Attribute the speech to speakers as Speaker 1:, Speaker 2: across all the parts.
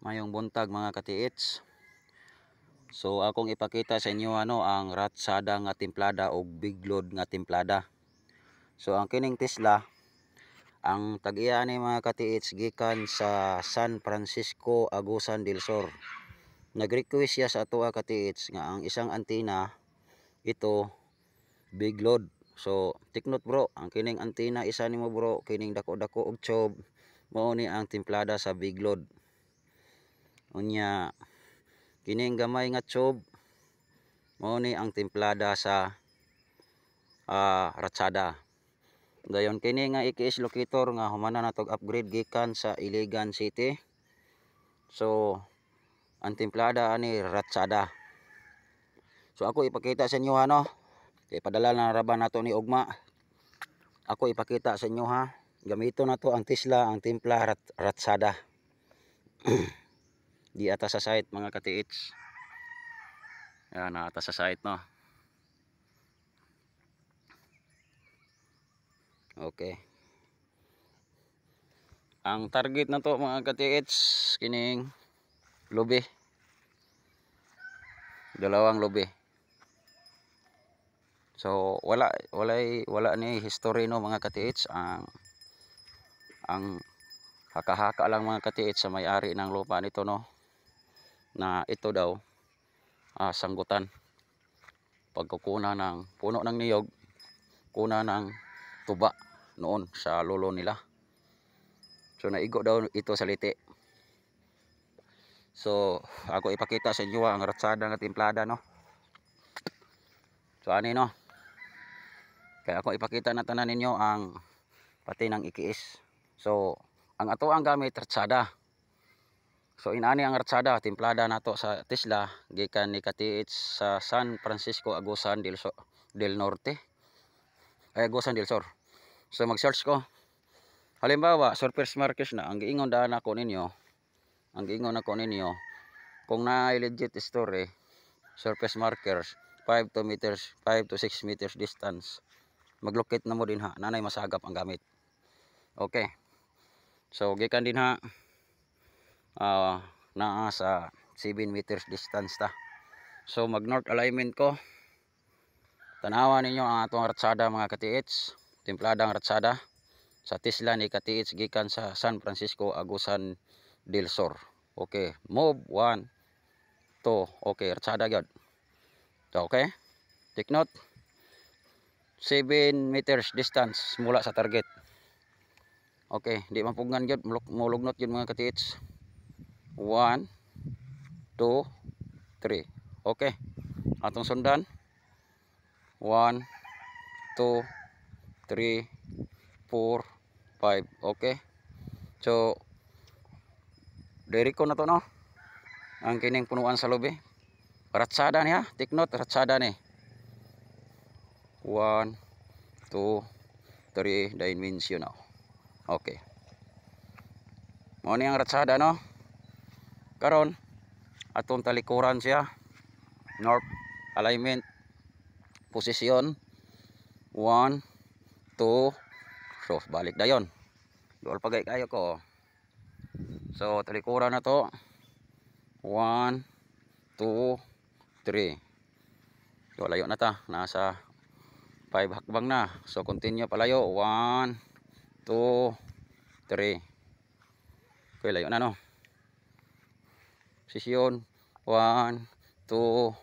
Speaker 1: Mayong buntag mga katiits. So akong ipakita sa inyo ang ratsada nga timplada o biglod nga timplada. So ang kining Tesla, ang tag-iya ni mga katiits gikan sa San Francisco, Agusan del Sur. Nag-request siya sa ato katiits nga ang isang antenna ito biglod. So tiknot bro, ang kining antenna isa nimo bro, kining dako-dako og tube mao ni ang timplada sa biglod. Unya kining gamay nga tube mao ni ang timplada sa ratsada. Dayon kini nga EKS locator nga humana natog upgrade gikan sa Iligan City. So ang timplada ani ratsada. So ako ipakita sa inyo kay padala na raban nato ni ugma. Ako ipakita sa inyo gamito na to ang Tesla, ang timpla ratsada. Di ata sa site mga katiits. Yan na ata sa site no. Okay. Ang target na to mga katiits kining lobe. Dalawang lobe. So wala ni history no mga katiits. Ang haka-haka lang mga katiits sa may-ari ng lupa nito no, na ito daw sanggutan pagkukuna ng puno ng niyog, kuna ng tuba noon sa lolo nila. So naigo daw ito sa liti. So ako ipakita sa inyo ang ratsada nga timplada no. So ani no, kaya ako ipakita na tanan ninyo ang pati ng EKS. So ang ato ang gamit ratsada. So inani ang ratsada timplada nato sa Tesla gikan ni katiits sa San Francisco, Agusan del Norte. Agusan del Sur. So mag-search ko. Halimbawa, surface markers na ang giingon daan ako ninyo. Ang giingon ako ninyo kung na legit story, surface markers 5 to 6 meters distance. Maglocate na mo din nanay masagap ang gamit. Okay. So gikan din naa sa 7 meters distance ta. So mag north alignment ko. Tanawa ninyo ang atong ratsada mga katiits, timpladang ratsada sa Tesla ni katiits gikan sa San Francisco, Agusan del Sur. Okay, move 1 2. Okay, ratsada gyud. So okay. Take note. 7 meters distance mula sa target. Okay, di mapugngan gyud, mulugnot gyud mga katiits. 1 2 3. Okay. Atong sundan. 1 2 3 4 5. Okay. So diriko na to no. Ang kining punuan sa lobe. Ratsada niya, take note, ratsada ni. 1 2 3 dimensional. Okay. Mo ni ang ratsada no. Karon atong talikuran siya. North alignment. Posisyon 1 2. So balik dayon. Duol pagay kayo ko. So talikuran na to. 1 2 3. So layo na ta, nasa 5 hakbang na. So continue palayo. 1 2 3. Okay, layo na no. Posisyon 1 2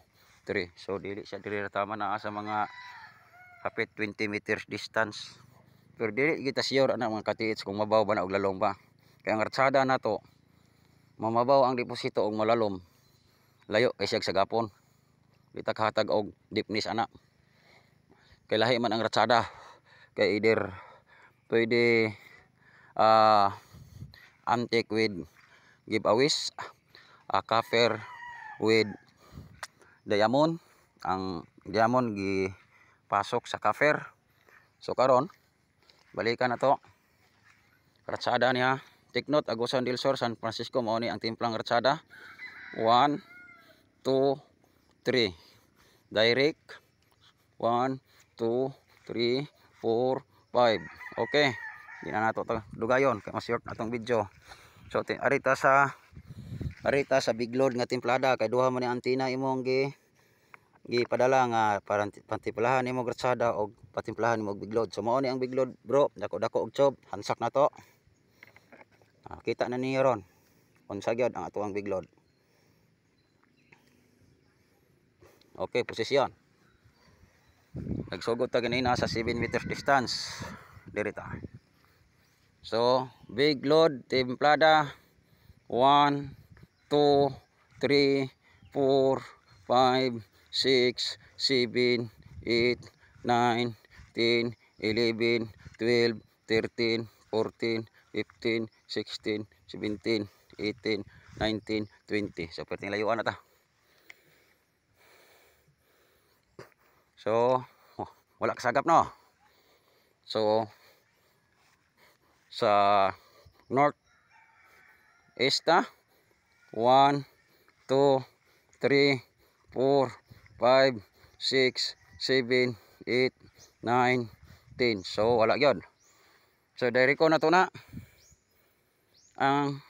Speaker 1: 3. So dili siya diri tama na sa mga hapit 20 meters distance. Pero dili kita sure ana mga katiits kung mabaw ba na og lalom ba. Kaya ang ratsada na to mamabaw ang deposito og malalom. Layo kay siya sa gapon. Bitak hatag og deepness ana. Kay lahi man ang ratsada. Kay either pwede antique with giveaways, copper with diamond. Ang diamond gipasok sa copper. So karon balikan na to. Ratsada niya. Take note, Agusan del Sur, San Francisco mao ni ang timplang ratsada. 1 2 3. Direct 1 2 3 4 5. Okay. Di na nato dugayon kay mas short atong video. So arita sa arita sa biglod nga timplada kay duha man ni antina imong gipadala nga para pantimplahan imong ratsada og patimplahan imong biglod. So mao ni ang biglod bro, dako-dako og tsob, hansak na to. Kita na niyo ron unsa gyud ang atuang biglod. Okay, posisyon. Nagsugod ta ganina sa 7 meters distance dirita. So biglod timplada 1 2 3 4 5 6 7 8 9 10 11 12 13 14 15 16 17 18 19 20. So perting layuan na ta. So wala kasagap no. So sa north east na 1 2 3 4 5 6 7 8 9 10. So wala gyud. So direko na to na ang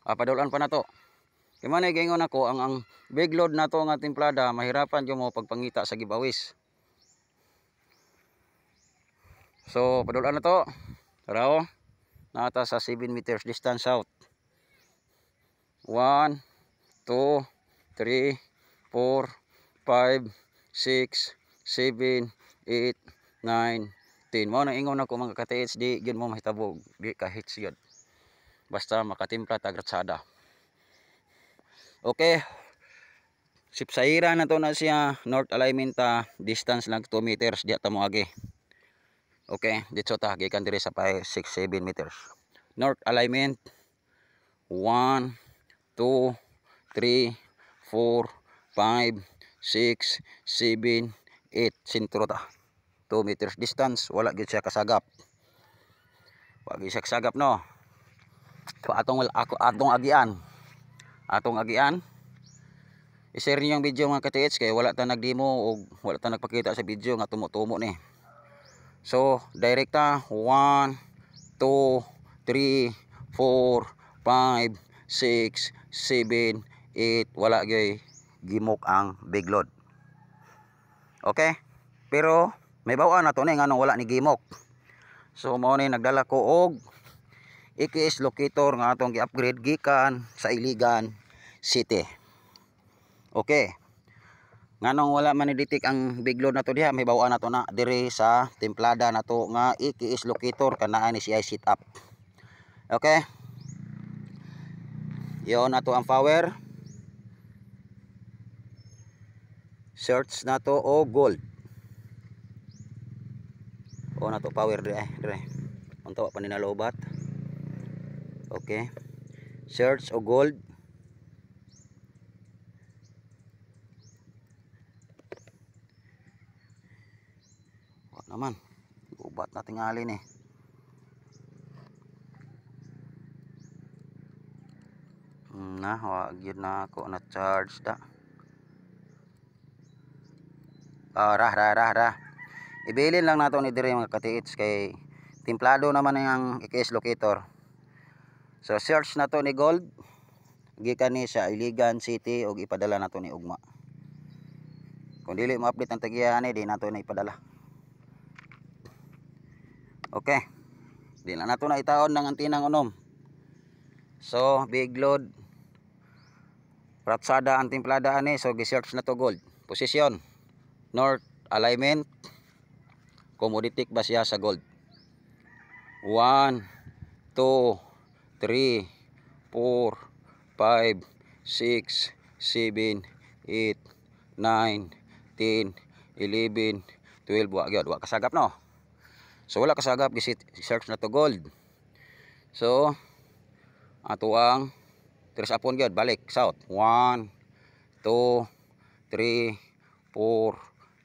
Speaker 1: padulan pa na to. Kaya man gingon ako ang biglod na to nga timplada mahirapan gyud mo pagpangita sa gibawis. So padulan na to. Taraw nata sa 7 meters distance south. 1 2 3 4 5 6 7 8 9 10. Mao nang ingon ako mga ka-TH, di gyud mo mahitabo, di ka hits gyud. Basta makatimpla tag ratsada. Okay. Sipsaira na to na siya, north alignment distance lang 2 meters di ta mo agi. Okay, dito ta gikan diri sa 5 6 7 meters. North alignment 1 2 3 4 5 6 7 8 sentro ta. 2 meters distance, wala gyud siya kasagap. Wag siya kasagap no. So atong agian. Atong agian. I-share niyo yung video mga ka-TH kay wala ta nagdemo o wala ta nagpakita sa video nga tumo-tumo ni. So direkta 1 2 3 4 5 6 7 8 wala gyud gimok ang biglod. Okay? Pero may bawaan na to ni nganong wala ni gimok. So mao ni nagdala ko og EKS locator nga atong gi-upgrade gikan sa Iligan City. Okay. Nganong wala man ni-detect ang biglod na to diha, may bawaan na to na diri sa templada na to nga EKS locator kanaa ni CI setup. Okay? Yon na to ang power. Search na to o gold. O na to power dire. Unta pa ni nalobat. Okay. Search o gold. Wa naman. Ubat na tingali ni. Na wa gyud na ako na charge da. Ra. Ibilin lang nato ni dire mga ka-TH kay templado naman ang EKS locator. So search na to ni gold gikan ni sa Iligan City og ipadala nato ni ugma. Kung dili mo update ang tagiyan di nato na ipadala. Okay. Di na nato na itaon ng antinang unom. So big load ratsada ang templada ani, so gi-search na to gold. Posisyon north alignment. Commodity ba siya sa gold? 1 2 3 4 5 6 7 8 9 10 11 12 wa kasagap no. So wala kasagap gi-search na to gold. So ato ang tres apon gyud balik south 1 2 3 4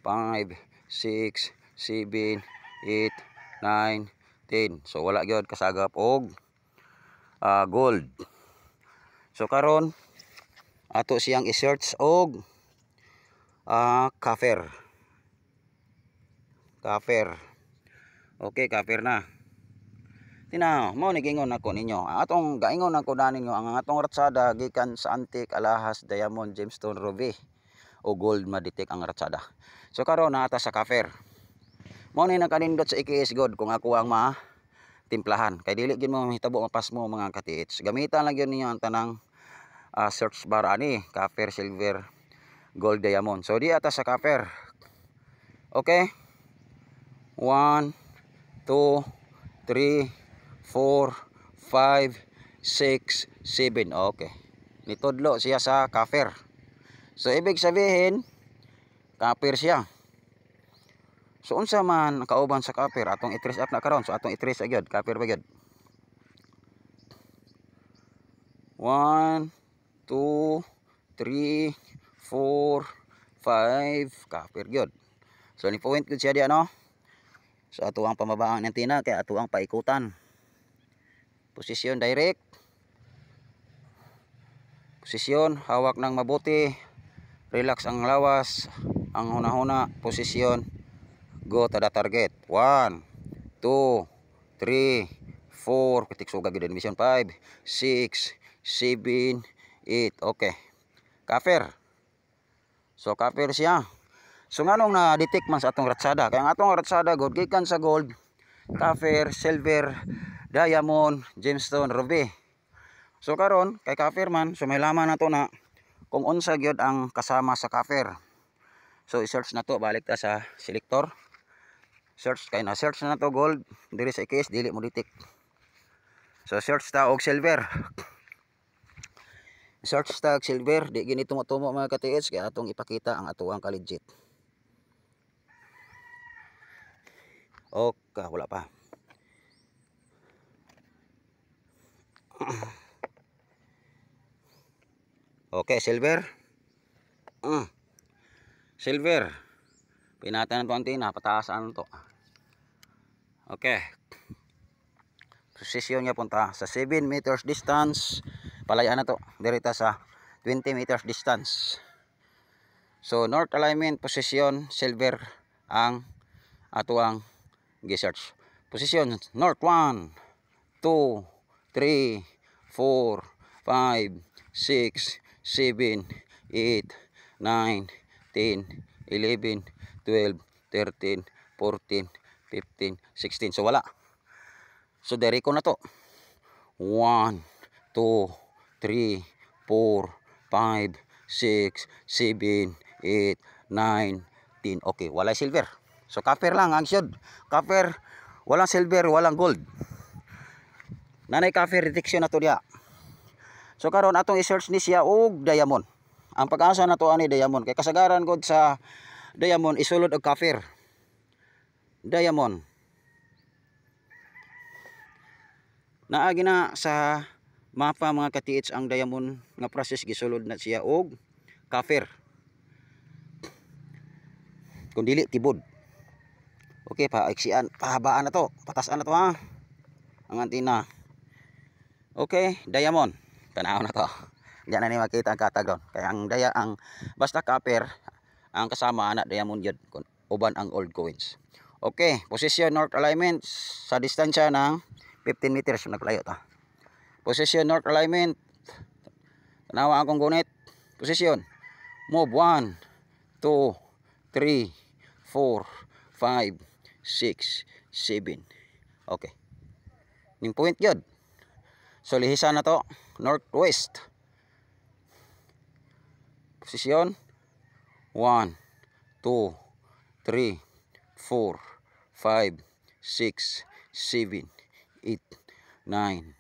Speaker 1: 5 6 7 8 9 10. So wala gyud kasagap og gold. So karon ato siyang i-search og copper. Okay, copper na. Tinaw, mao ni gingon ako ninyo. Atong gaingon ako na ninyo ang atong ratsada gikan sa antique, alahas, diamond, gemstone, ruby o gold ma-detect ang ratsada. So karon naata sa kafer. Mao ni nakanindot sa EKS God kung ako ang timplahan. Kay dili gid mo mahitabo mapas mo mga katiits. Gamitan lang gyud ninyo ang tanang search bar ani, kafer, silver, gold, diamond. So di ata sa kafer. Okay? 1 2 3 4 5 6 7. Okay. Nitudlo siya sa kafer. So ibig sabihin kaper siya. So unsa man kauban sa kaper atong i-trace up na karon. So atong i-trace gyud kaper ba gyud. 1 2 3 4 5 kaper gyud. So ni point gyud siya di ano. So ato ang pamabaan ng tina kay ato ang paikutan. Posisyon direct. Posisyon hawak ng mabuti. Relax ang lawas. Ang huna-huna posisyon. Go to the target. 1 2 3 4 pitik suga gid mission 5 6 7 8. Okay. Kafer. So kafer siya. So nganong na-detect man sa atong ratsada? Kaya ang atong ratsada god gikan sa gold, kafer, silver, diamond, gemstone, ruby. So karon kay kafer man, so may laman nato na kung unsa gyud ang kasama sa kafer. So i-search na to, balik ta sa selector. Search kay na search na to gold, diri sa EKS dili mo detect. So search ta og silver. Search ta og silver, di gini tumo-tumo mga ka-TH kay atong ipakita ang atuang ka-legit. Okay, wala pa. Okay, silver. Silver. Pinatan na to ang tina, pataasan to. Okay. Posisyon niya punta sa 7 meters distance. Palayaan na to. Dirita sa 20 meters distance. So, north alignment, posisyon, silver ang atuang gi-search. Posisyon, north 1, 2, 3, 4, 5, 6, 7, 8, 9, 10, 11, 12, 13, 14, 15, 16. So wala. So diri ko na to. 1, 2, 3, 4, 5, 6, 7, 8, 9, 10. Okay, wala silver. So copper lang ang syud. Copper, walang silver, walang gold. Nanay copper detection na to diya. So karon atong i-search ni siya og diamond. Ang pag-asa na to ani diamond kay kasagaran gud sa diamond isulod og copper. Diamond. Naagi na sa mapa mga ka-TH ang diamond nga process gisulod na siya og copper. Kung dili tibod. Okay, paiksian, pahabaan na to, patasan na to ha. Ang antina. Okay, diamond. Tanaw na to. Diyan na ni makita ang katagon. Kaya ang basta copper ang kasama anak diamond yun. Uban ang old coins. Okay, position north alignment sa distansya ng 15 meters naglayo ta. Position north alignment. Tanawa akong gunit. Position. Move 1 2 3 4 5 6 7. Okay. Ning point gyud. So lihisan na to northwest. Posisyon 1 2 3 4 5 6 7 8 9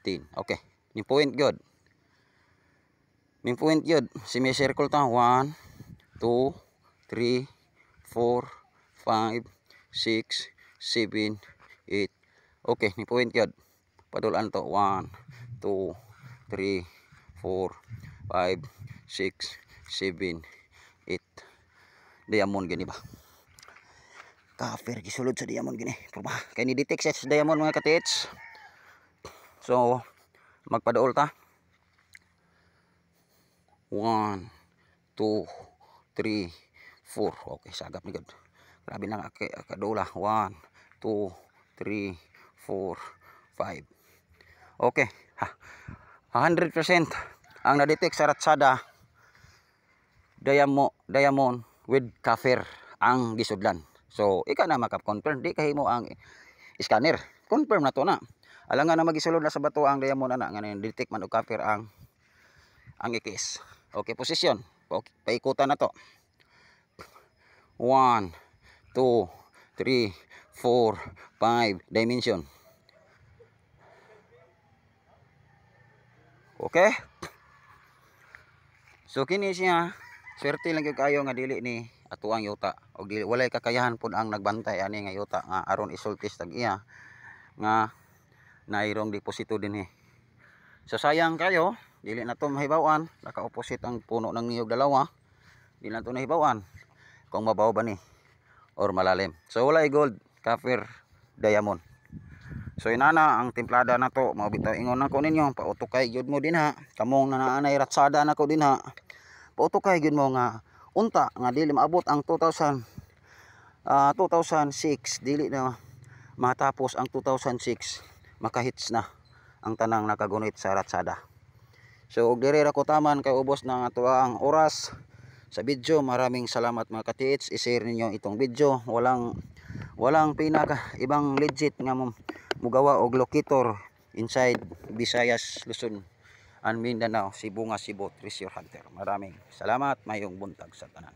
Speaker 1: 10. Okay. Ning point gyud. Ning point gyud, semi-circle ta 1 2 3 4 5 6 7 8. Okay, ning point gyud. Padulan to 1 2 3 4 5 6 7 8. Diamond gini ba? Copper gisulod sa diamond gini. Proba kay ni detect sa diamond mga ka-TH. So magpaduol ta. 1 2 3 4. Okay, sagap ni god. Grabe na kadula. 1 2 3 4 Okay. 100% ang na-detect sa ratsada diamond with kaffir ang gisudlan. So ika na maka-confirm, di kahimo ang scanner. Confirm na to na. Alangan na magisulod na sa bato ang diamond ana nga detect man og kaffir ang ikis. Okay, position. Okay, paikutan na to. 1 2 3 4 5 dimension. Okay? So kini siya, swerte lang gyud kayo nga dili ni atuang yuta og dili walay kakayahan pud ang nagbantay ani nga yuta nga aron isultis tag iya nga nairong deposito dinhi. So sayang kayo, dili na to mahibaw-an, naka-opposite ang puno ng niyog dalawa. Dili na to nahibaw-an kung mabaw ba ni or malalim. So walay gold, kaffir, diamond. So inana ang templada na to, mao bitaw ingon nako ninyo, pautukay gyud mo dinha. Kamong nanaanay ratsada nako dinha. Pautukay gyud mo nga unta nga dili maabot ang 2006, dili na matapos ang 2006, makahits na ang tanang nakagunit sa ratsada. So og diri ra ko taman kay ubos na nga ang oras sa video. Maraming salamat mga ka-TH. I-share ninyo itong video. Walang pinaka ibang legit nga mugawa og locator inside Visayas, Luzon, and Mindanao, Cebu nga Cebu Treasure Hunter. Maraming salamat, mayong buntag sa tanan.